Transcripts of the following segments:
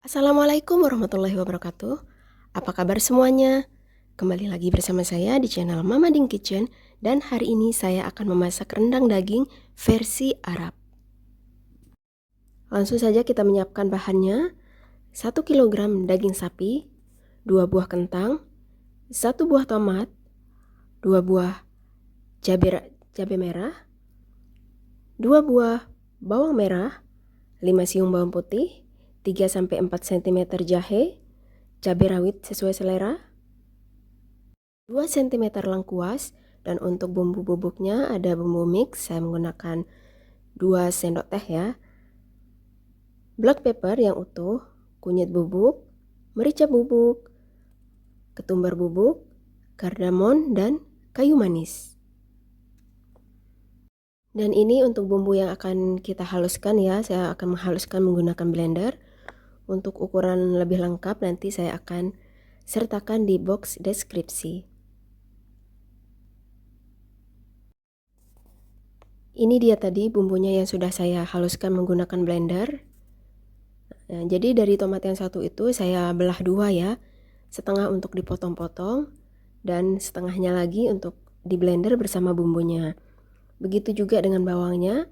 Assalamualaikum warahmatullahi wabarakatuh. Apa kabar semuanya? Kembali lagi bersama saya di channel Mama Ding Kitchen dan hari ini saya akan memasak rendang daging versi Arab. Langsung saja kita menyiapkan bahannya. 1 kg daging sapi, 2 buah kentang, 1 buah tomat, 2 buah cabai merah, 2 buah bawang merah, 5 siung bawang putih, 3-4 cm jahe, cabai rawit sesuai selera, 2 cm lengkuas, dan untuk bumbu bubuknya ada bumbu mix, saya menggunakan 2 sendok teh ya, black pepper yang utuh, kunyit bubuk, merica bubuk, ketumbar bubuk, kardamon, dan kayu manis. Dan ini untuk bumbu yang akan kita haluskan ya, saya akan menghaluskan menggunakan blender. Untuk ukuran lebih lengkap nanti saya akan sertakan di box deskripsi. Ini dia tadi bumbunya yang sudah saya haluskan menggunakan blender. Nah, jadi dari tomat yang satu itu saya belah dua ya, setengah untuk dipotong-potong dan setengahnya lagi untuk di blender bersama bumbunya. Begitu juga dengan bawangnya,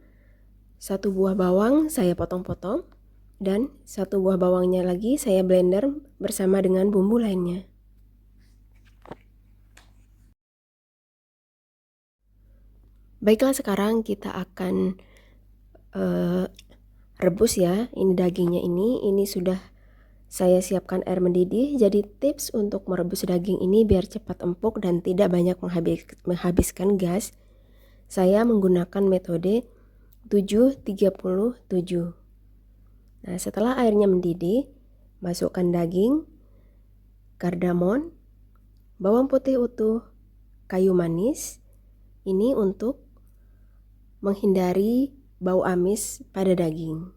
1 buah bawang saya potong-potong dan 1 buah bawangnya lagi saya blender bersama dengan bumbu lainnya. Baiklah, sekarang kita akan rebus ya. Ini dagingnya ini sudah saya siapkan air mendidih. Jadi tips untuk merebus daging ini biar cepat empuk dan tidak banyak menghabiskan gas, saya menggunakan metode 7-30-7. Nah, setelah airnya mendidih, masukkan daging, kardamon, bawang putih utuh, kayu manis. Ini untuk menghindari bau amis pada daging.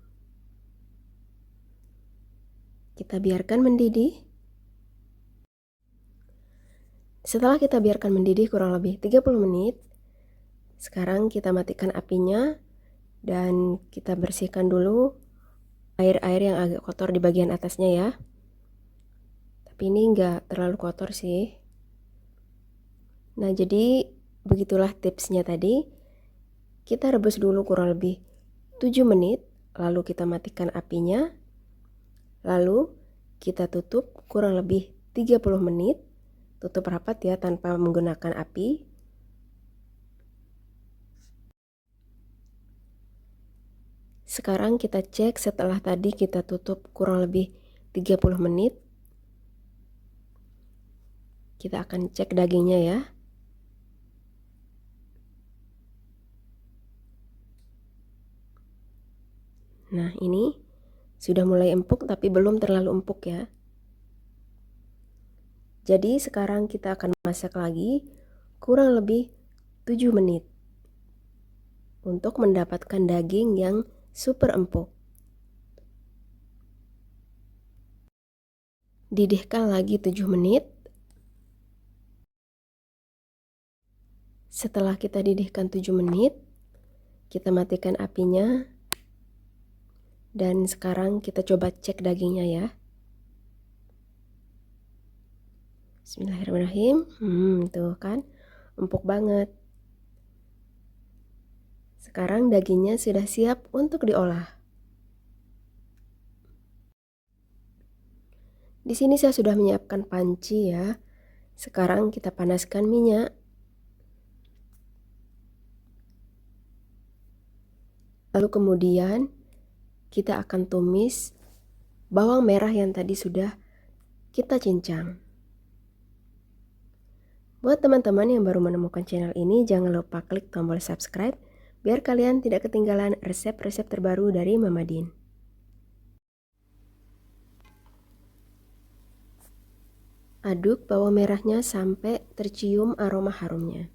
Kita biarkan mendidih. Setelah kita biarkan mendidih kurang lebih 30 menit, sekarang kita matikan apinya dan kita bersihkan dulu air-air yang agak kotor di bagian atasnya ya. Tapi ini enggak terlalu kotor sih. Nah, jadi begitulah tipsnya tadi. Kita rebus dulu kurang lebih 7 menit, lalu kita matikan apinya. Lalu kita tutup kurang lebih 30 menit. Tutup rapat ya tanpa menggunakan api. Sekarang kita cek setelah tadi kita tutup kurang lebih 30 menit. Kita akan cek dagingnya ya. Nah, ini sudah mulai empuk tapi belum terlalu empuk ya. Jadi sekarang kita akan masak lagi kurang lebih 7 menit untuk mendapatkan daging yang super empuk. Didihkan lagi 7 menit. Setelah kita didihkan 7 menit, kita matikan apinya. Dan sekarang kita coba cek dagingnya ya. Bismillahirrahmanirrahim. Tuh kan, empuk banget. Sekarang dagingnya sudah siap untuk diolah. Di sini saya sudah menyiapkan panci ya. Sekarang kita panaskan minyak. Lalu kemudian kita akan tumis bawang merah yang tadi sudah kita cincang. Buat teman-teman yang baru menemukan channel ini, jangan lupa klik tombol subscribe biar kalian tidak ketinggalan resep-resep terbaru dari Mama Din. Aduk bawang merahnya sampai tercium aroma harumnya.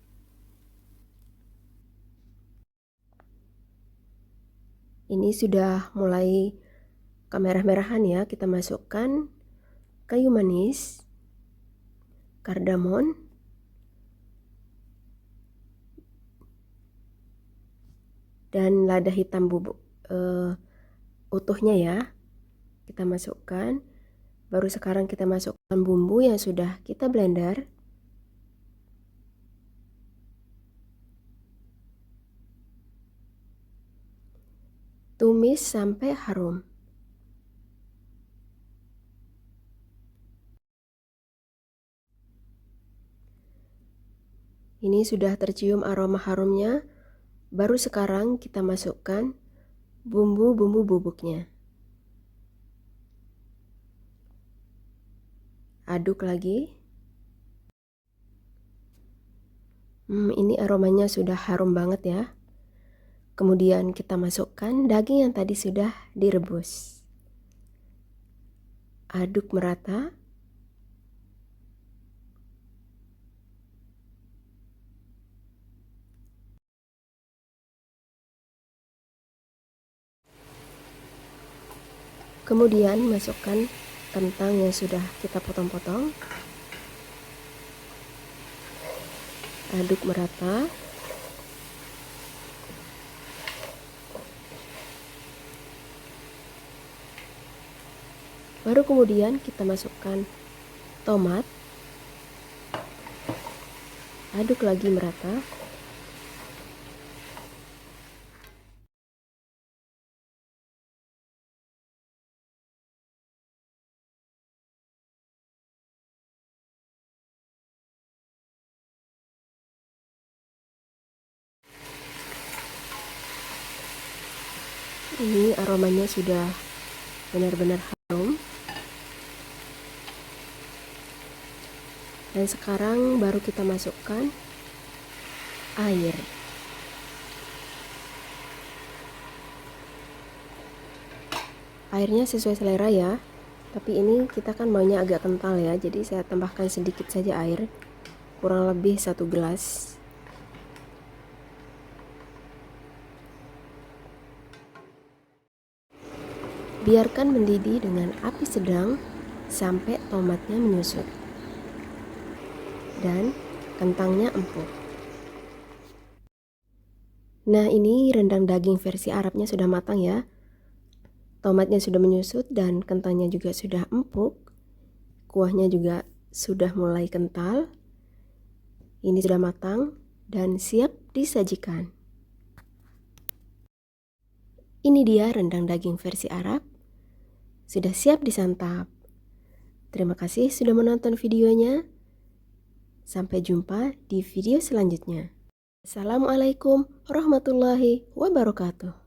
Ini sudah mulai kemerah-merahan ya. Kita masukkan kayu manis, kardamon, dan lada hitam bubuk utuhnya ya. kita masukkan. Baru sekarang kita masukkan bumbu yang sudah kita blender. Tumis sampai harum. Ini sudah tercium aroma harumnya. Baru sekarang kita masukkan bumbu-bumbu bubuknya. Aduk lagi. Ini aromanya sudah harum banget ya. Kemudian kita masukkan daging yang tadi sudah direbus. Aduk merata. Kemudian masukkan kentang yang sudah kita potong-potong. Aduk merata. Baru kemudian kita masukkan tomat. Aduk lagi merata. Ini aromanya sudah benar-benar harum. Dan sekarang baru kita masukkan air. Airnya sesuai selera ya. Tapi ini kita kan maunya agak kental ya, jadi saya tambahkan sedikit saja air. Kurang lebih 1 gelas. Biarkan mendidih dengan api sedang sampai tomatnya menyusut dan kentangnya empuk. Nah, ini rendang daging versi Arabnya sudah matang ya. Tomatnya sudah menyusut dan kentangnya juga sudah empuk. Kuahnya juga sudah mulai kental. Ini sudah matang dan siap disajikan. Ini dia rendang daging versi Arab. Sudah siap disantap. Terima kasih sudah menonton videonya. Sampai jumpa di video selanjutnya. Assalamualaikum warahmatullahi wabarakatuh.